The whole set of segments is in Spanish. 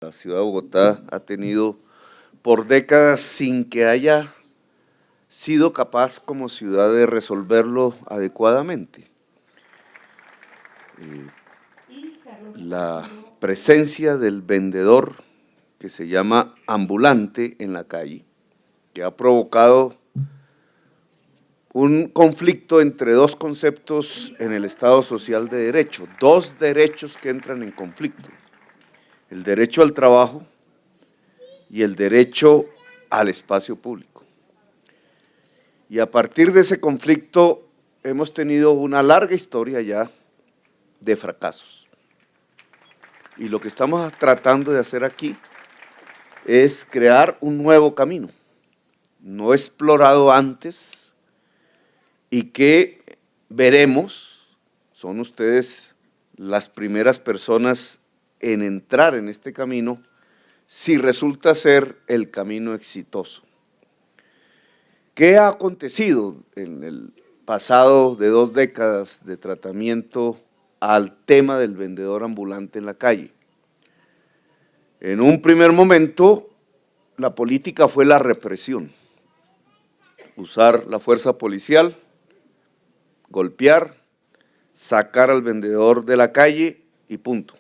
La ciudad de Bogotá ha tenido por décadas sin que haya sido capaz como ciudad de resolverlo adecuadamente. La presencia del vendedor que se llama ambulante en la calle, que ha provocado un conflicto entre dos conceptos en el Estado Social de Derecho, dos derechos que entran en conflicto, el derecho al trabajo y el derecho al espacio público. Y a partir de ese conflicto hemos tenido una larga historia ya de fracasos. Y lo que estamos tratando de hacer aquí es crear un nuevo camino, no explorado antes y que veremos, son ustedes las primeras personas en entrar en este camino, si resulta ser el camino exitoso. ¿Qué ha acontecido en el pasado de 2 décadas de tratamiento al tema del vendedor ambulante en la calle? En un primer momento, la política fue la represión, usar la fuerza policial, golpear, sacar al vendedor de la calle y punto.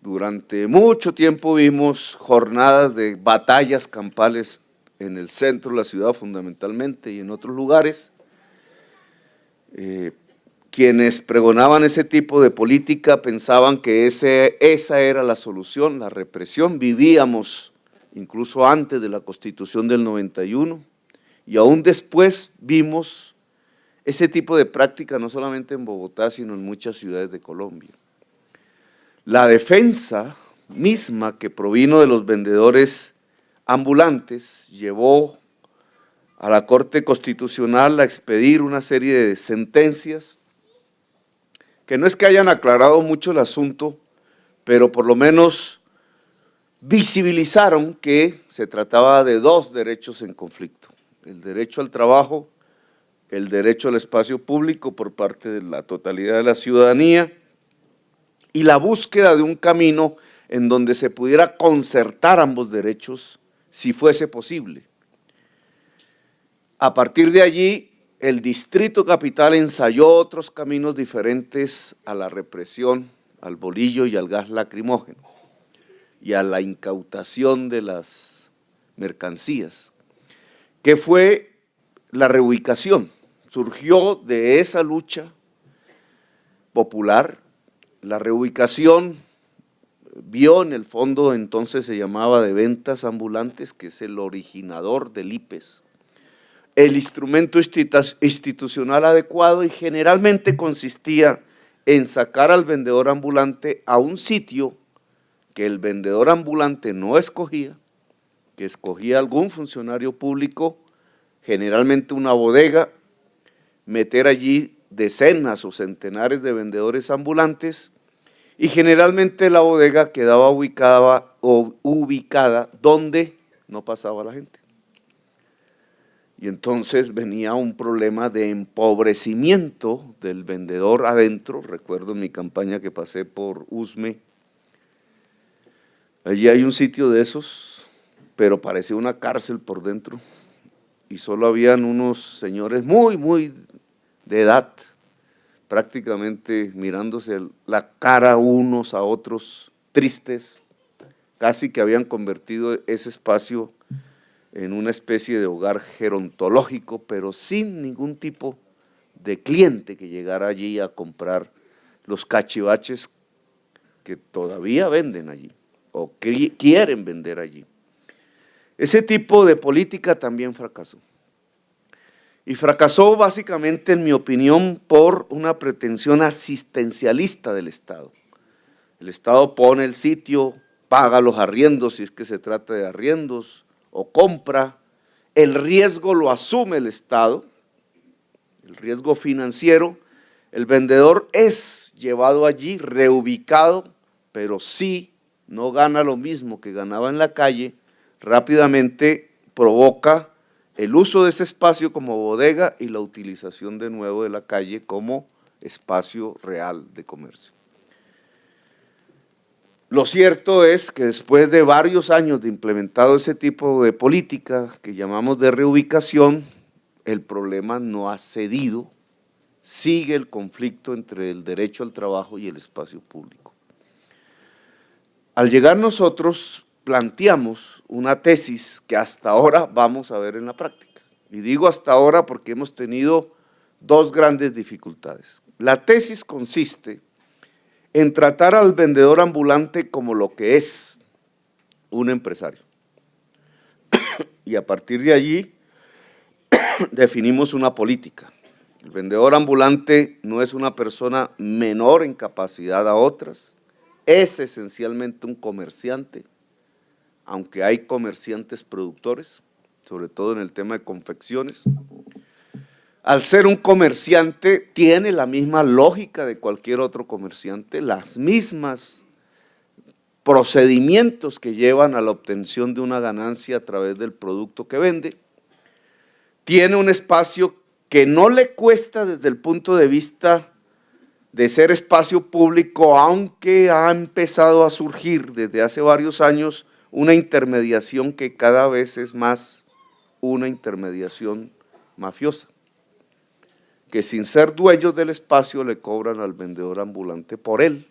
Durante mucho tiempo vimos jornadas de batallas campales en el centro de la ciudad fundamentalmente y en otros lugares. Quienes pregonaban ese tipo de política pensaban que esa era la solución, la represión. Vivíamos incluso antes de la Constitución del 91 y aún después vimos ese tipo de práctica no solamente en Bogotá, sino en muchas ciudades de Colombia. La defensa misma que provino de los vendedores ambulantes llevó a la Corte Constitucional a expedir una serie de sentencias que no es que hayan aclarado mucho el asunto, pero por lo menos visibilizaron que se trataba de 2 derechos en conflicto, el derecho al trabajo, el derecho al espacio público por parte de la totalidad de la ciudadanía y la búsqueda de un camino en donde se pudiera concertar ambos derechos si fuese posible. A partir de allí, el Distrito Capital ensayó otros caminos diferentes a la represión, al bolillo y al gas lacrimógeno y a la incautación de las mercancías, que fue la reubicación. Surgió de esa lucha popular, la reubicación vio en el fondo, entonces se llamaba de ventas ambulantes, que es el originador del IPES, el instrumento institucional adecuado y generalmente consistía en sacar al vendedor ambulante a un sitio que el vendedor ambulante no escogía, que escogía algún funcionario público, generalmente una bodega, meter allí decenas o centenares de vendedores ambulantes y generalmente la bodega quedaba ubicada donde no pasaba la gente. Y entonces venía un problema de empobrecimiento del vendedor adentro. Recuerdo en mi campaña que pasé por Usme, allí hay un sitio de esos, pero parecía una cárcel por dentro y solo habían unos señores muy de edad, prácticamente mirándose la cara unos a otros, tristes, casi que habían convertido ese espacio en una especie de hogar gerontológico, pero sin ningún tipo de cliente que llegara allí a comprar los cachivaches que todavía venden allí o quieren vender allí. Ese tipo de política también fracasó. Y fracasó básicamente, en mi opinión, por una pretensión asistencialista del Estado. El Estado pone el sitio, paga los arriendos si es que se trata de arriendos, o compra, el riesgo lo asume el Estado, el riesgo financiero, el vendedor es llevado allí, reubicado, pero sí no gana lo mismo que ganaba en la calle, rápidamente provoca el uso de ese espacio como bodega y la utilización de nuevo de la calle como espacio real de comercio. Lo cierto es que después de varios años de implementado ese tipo de política que llamamos de reubicación, el problema no ha cedido, sigue el conflicto entre el derecho al trabajo y el espacio público. Al llegar nosotros planteamos una tesis que hasta ahora vamos a ver en la práctica. Y digo hasta ahora porque hemos tenido dos grandes dificultades. La tesis consiste en tratar al vendedor ambulante como lo que es un empresario. Y a partir de allí definimos una política. El vendedor ambulante no es una persona menor en capacidad a otras, es esencialmente un comerciante, aunque hay comerciantes productores, sobre todo en el tema de confecciones. Al ser un comerciante, tiene la misma lógica de cualquier otro comerciante, las mismas procedimientos que llevan a la obtención de una ganancia a través del producto que vende. Tiene un espacio que no le cuesta desde el punto de vista de ser espacio público, aunque ha empezado a surgir desde hace varios años una intermediación que cada vez es más una intermediación mafiosa, que sin ser dueños del espacio le cobran al vendedor ambulante por él.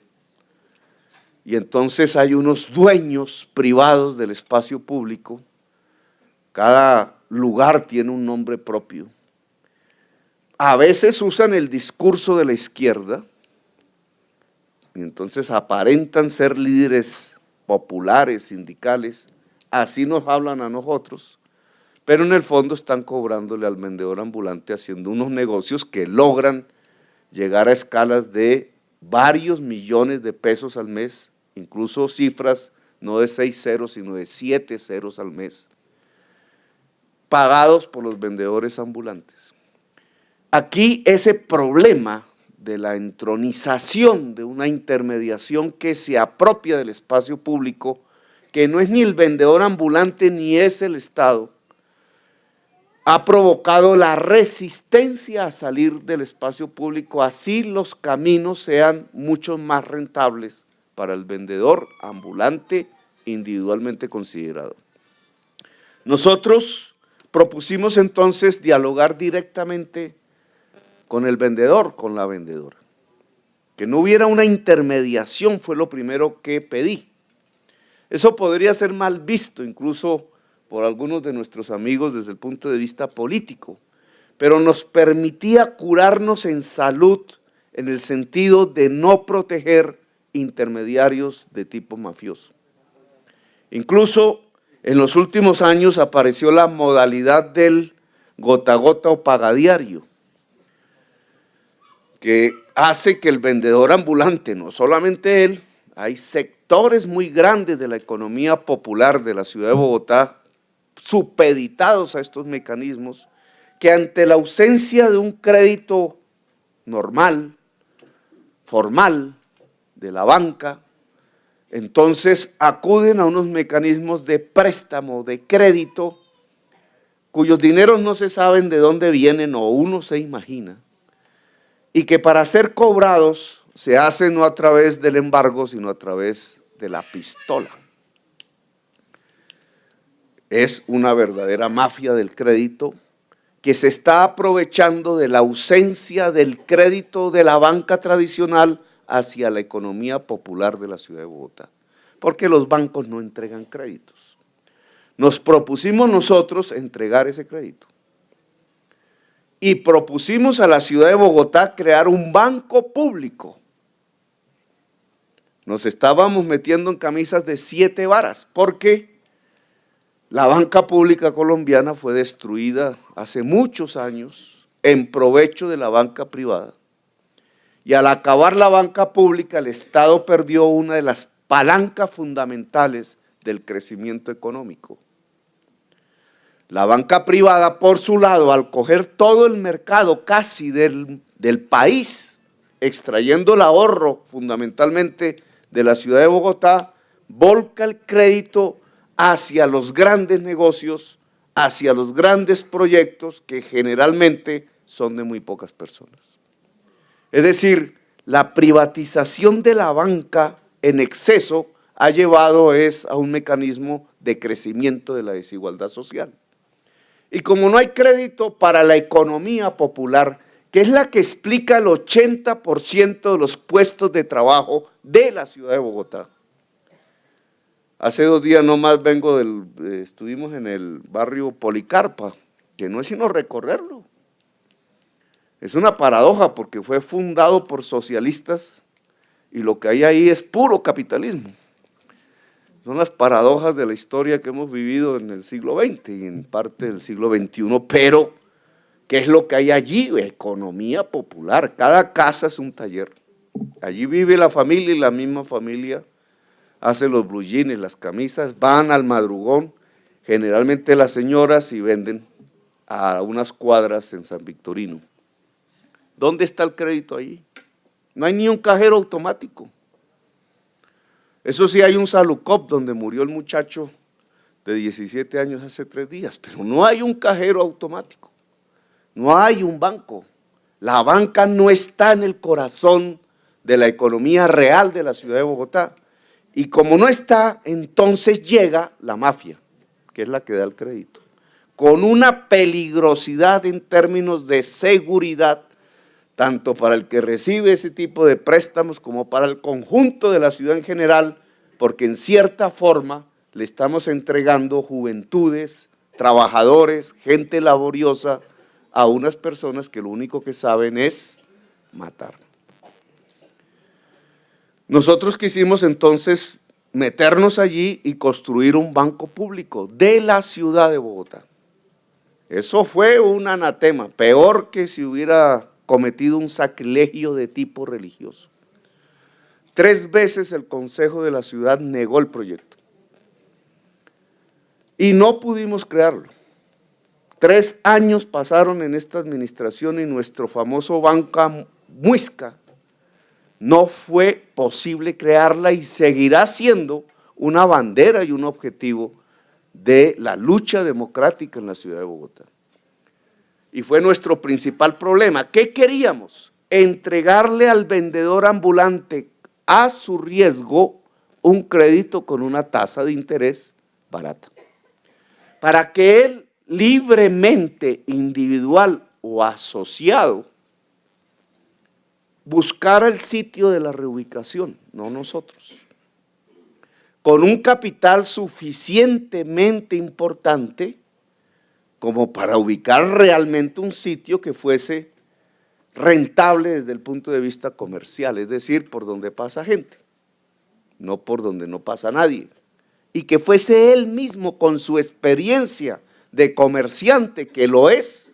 Y entonces hay unos dueños privados del espacio público, cada lugar tiene un nombre propio. A veces usan el discurso de la izquierda y entonces aparentan ser líderes populares, sindicales, así nos hablan a nosotros, pero en el fondo están cobrándole al vendedor ambulante haciendo unos negocios que logran llegar a escalas de varios millones de pesos al mes, incluso cifras no de 6 ceros, sino de 7 ceros al mes, pagados por los vendedores ambulantes. Aquí ese problema de la entronización de una intermediación que se apropia del espacio público, que no es ni el vendedor ambulante ni es el Estado, ha provocado la resistencia a salir del espacio público, así los caminos sean mucho más rentables para el vendedor ambulante individualmente considerado. Nosotros propusimos entonces dialogar directamente con el vendedor, con la vendedora. Que no hubiera una intermediación fue lo primero que pedí. Eso podría ser mal visto incluso por algunos de nuestros amigos desde el punto de vista político, pero nos permitía curarnos en salud en el sentido de no proteger intermediarios de tipo mafioso. Incluso en los últimos años apareció la modalidad del gota a gota o pagadiario, que hace que el vendedor ambulante, no solamente él, hay sectores muy grandes de la economía popular de la ciudad de Bogotá, supeditados a estos mecanismos, que ante la ausencia de un crédito normal, formal, de la banca, entonces acuden a unos mecanismos de préstamo, de crédito, cuyos dineros no se saben de dónde vienen o uno se imagina, y que para ser cobrados se hace no a través del embargo, sino a través de la pistola. Es una verdadera mafia del crédito que se está aprovechando de la ausencia del crédito de la banca tradicional hacia la economía popular de la ciudad de Bogotá, porque los bancos no entregan créditos. Nos propusimos nosotros entregar ese crédito y propusimos a la ciudad de Bogotá crear un banco público. Nos estábamos metiendo en camisas de 7 varas, porque la banca pública colombiana fue destruida hace muchos años en provecho de la banca privada. Y al acabar la banca pública, el Estado perdió una de las palancas fundamentales del crecimiento económico. La banca privada, por su lado, al coger todo el mercado casi del país, extrayendo el ahorro fundamentalmente de la ciudad de Bogotá, volca el crédito hacia los grandes negocios, hacia los grandes proyectos que generalmente son de muy pocas personas. Es decir, la privatización de la banca en exceso ha llevado es a un mecanismo de crecimiento de la desigualdad social. Y como no hay crédito para la economía popular, que es la que explica el 80% de los puestos de trabajo de la ciudad de Bogotá. Hace 2 días nomás estuvimos en el barrio Policarpa, que no es sino recorrerlo. Es una paradoja porque fue fundado por socialistas y lo que hay ahí es puro capitalismo. Son las paradojas de la historia que hemos vivido en el siglo XX y en parte del siglo XXI, pero ¿qué es lo que hay allí? Economía popular, cada casa es un taller. Allí vive la familia y la misma familia hace los blue jeans, las camisas, van al madrugón, generalmente las señoras, y venden a unas cuadras en San Victorino. ¿Dónde está el crédito allí? No hay ni un cajero automático. Eso sí, hay un Salucop donde murió el muchacho de 17 años hace 3 días, pero no hay un cajero automático, no hay un banco. La banca no está en el corazón de la economía real de la ciudad de Bogotá. Y como no está, entonces llega la mafia, que es la que da el crédito, con una peligrosidad en términos de seguridad, tanto para el que recibe ese tipo de préstamos como para el conjunto de la ciudad en general, porque en cierta forma le estamos entregando juventudes, trabajadores, gente laboriosa a unas personas que lo único que saben es matar. Nosotros quisimos entonces meternos allí y construir un banco público de la ciudad de Bogotá. Eso fue un anatema, peor que si hubiera cometido un sacrilegio de tipo religioso. 3 veces el Consejo de la Ciudad negó el proyecto y no pudimos crearlo. 3 años pasaron en esta administración y nuestro famoso Banca Muisca no fue posible crearla y seguirá siendo una bandera y un objetivo de la lucha democrática en la ciudad de Bogotá. Y fue nuestro principal problema. ¿Qué queríamos? Entregarle al vendedor ambulante a su riesgo un crédito con una tasa de interés barata, para que él libremente, individual o asociado, buscara el sitio de la reubicación, no nosotros, con un capital suficientemente importante como para ubicar realmente un sitio que fuese rentable desde el punto de vista comercial, es decir, por donde pasa gente, no por donde no pasa nadie, y que fuese él mismo con su experiencia de comerciante, que lo es,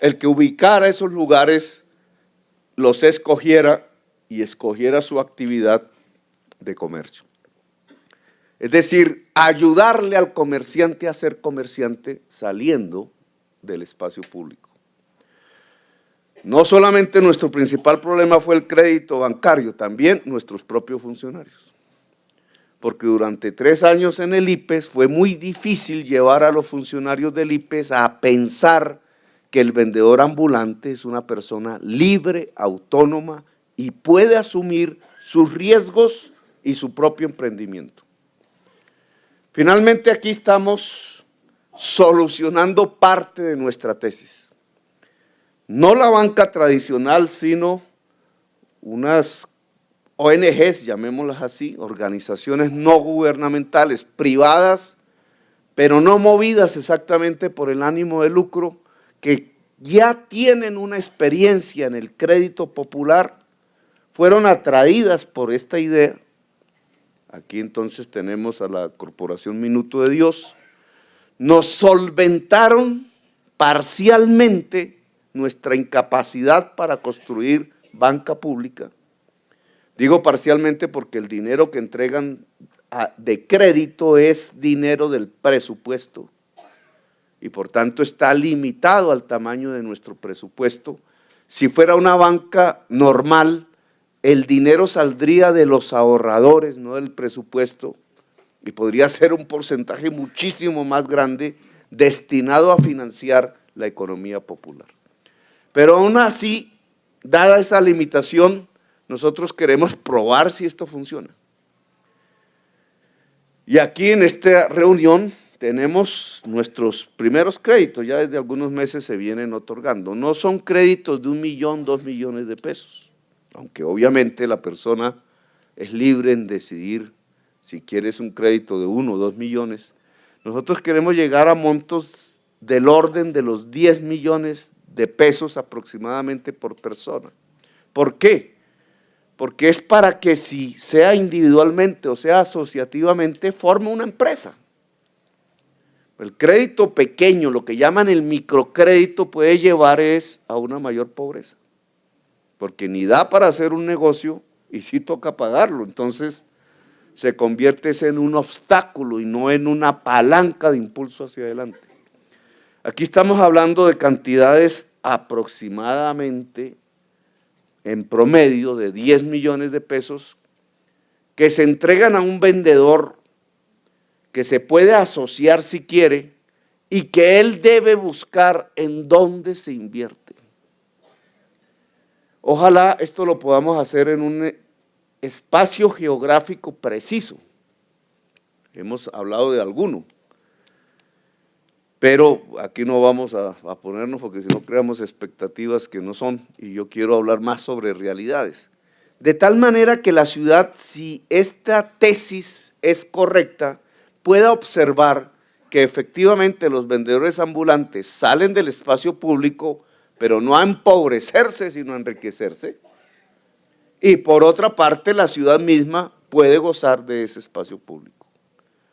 el que ubicara esos lugares, los escogiera y escogiera su actividad de comercio. Es decir, ayudarle al comerciante a ser comerciante saliendo del espacio público. No solamente nuestro principal problema fue el crédito bancario, también nuestros propios funcionarios. Porque durante 3 años en el IPES fue muy difícil llevar a los funcionarios del IPES a pensar que el vendedor ambulante es una persona libre, autónoma y puede asumir sus riesgos y su propio emprendimiento. Finalmente aquí estamos solucionando parte de nuestra tesis. No la banca tradicional, sino unas ONGs, llamémoslas así, organizaciones no gubernamentales, privadas, pero no movidas exactamente por el ánimo de lucro, que ya tienen una experiencia en el crédito popular, fueron atraídas por esta idea. Aquí entonces tenemos a la Corporación Minuto de Dios, nos solventaron parcialmente nuestra incapacidad para construir banca pública. Digo parcialmente porque el dinero que entregan de crédito es dinero del presupuesto y por tanto está limitado al tamaño de nuestro presupuesto. Si fuera una banca normal, el dinero saldría de los ahorradores, no del presupuesto, y podría ser un porcentaje muchísimo más grande destinado a financiar la economía popular. Pero aún así, dada esa limitación, nosotros queremos probar si esto funciona. Y aquí en esta reunión tenemos nuestros primeros créditos, ya desde algunos meses se vienen otorgando. No son créditos de 1 millón, 2 millones de pesos, aunque obviamente la persona es libre en decidir si quieres un crédito de 1 o 2 millones. Nosotros queremos llegar a montos del orden de los 10 millones de pesos aproximadamente por persona. ¿Por qué? Porque es para que si sea individualmente o sea asociativamente, forme una empresa. El crédito pequeño, lo que llaman el microcrédito, puede llevar a una mayor pobreza, porque ni da para hacer un negocio y sí toca pagarlo, entonces se convierte en un obstáculo y no en una palanca de impulso hacia adelante. Aquí estamos hablando de cantidades aproximadamente en promedio de 10 millones de pesos que se entregan a un vendedor que se puede asociar si quiere y que él debe buscar en dónde se invierte. Ojalá esto lo podamos hacer en un espacio geográfico preciso. Hemos hablado de alguno, pero aquí no vamos a ponernos porque si no creamos expectativas que no son, y yo quiero hablar más sobre realidades. De tal manera que la ciudad, si esta tesis es correcta, pueda observar que efectivamente los vendedores ambulantes salen del espacio público, pero no a empobrecerse, sino a enriquecerse. Y por otra parte, la ciudad misma puede gozar de ese espacio público.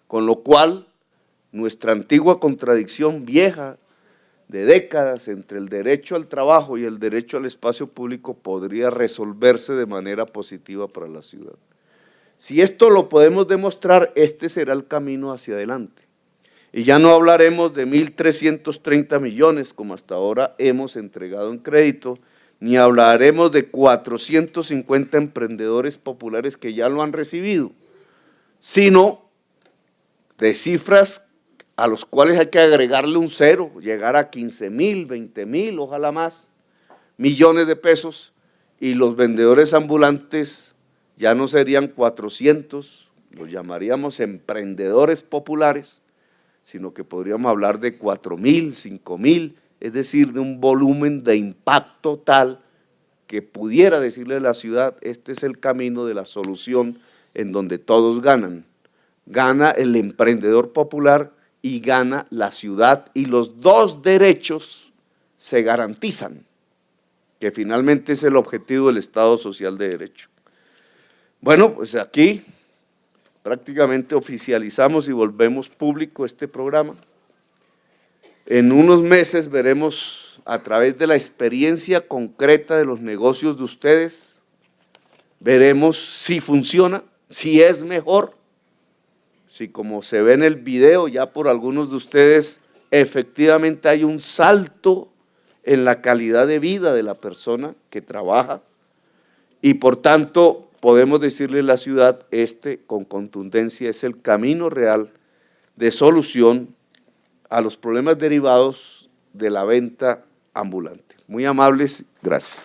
Con lo cual, nuestra antigua contradicción vieja de décadas entre el derecho al trabajo y el derecho al espacio público podría resolverse de manera positiva para la ciudad. Si esto lo podemos demostrar, este será el camino hacia adelante. Y ya no hablaremos de 1.330 millones como hasta ahora hemos entregado en crédito, ni hablaremos de 450 emprendedores populares que ya lo han recibido, sino de cifras a los cuales hay que agregarle un cero, llegar a 15.000, 20.000, ojalá más, millones de pesos, y los vendedores ambulantes ya no serían 400, los llamaríamos emprendedores populares, sino que podríamos hablar de 4.000, 5.000, es decir, de un volumen de impacto tal que pudiera decirle a la ciudad, este es el camino de la solución en donde todos ganan. Gana el emprendedor popular y gana la ciudad, y los dos derechos se garantizan, que finalmente es el objetivo del Estado Social de Derecho. Bueno, pues aquí prácticamente oficializamos y volvemos público este programa. En unos meses veremos a través de la experiencia concreta de los negocios de ustedes, veremos si funciona, si es mejor, si como se ve en el video ya por algunos de ustedes, efectivamente hay un salto en la calidad de vida de la persona que trabaja y por tanto podemos decirle a la ciudad, con contundencia es el camino real de solución a los problemas derivados de la venta ambulante. Muy amables, gracias.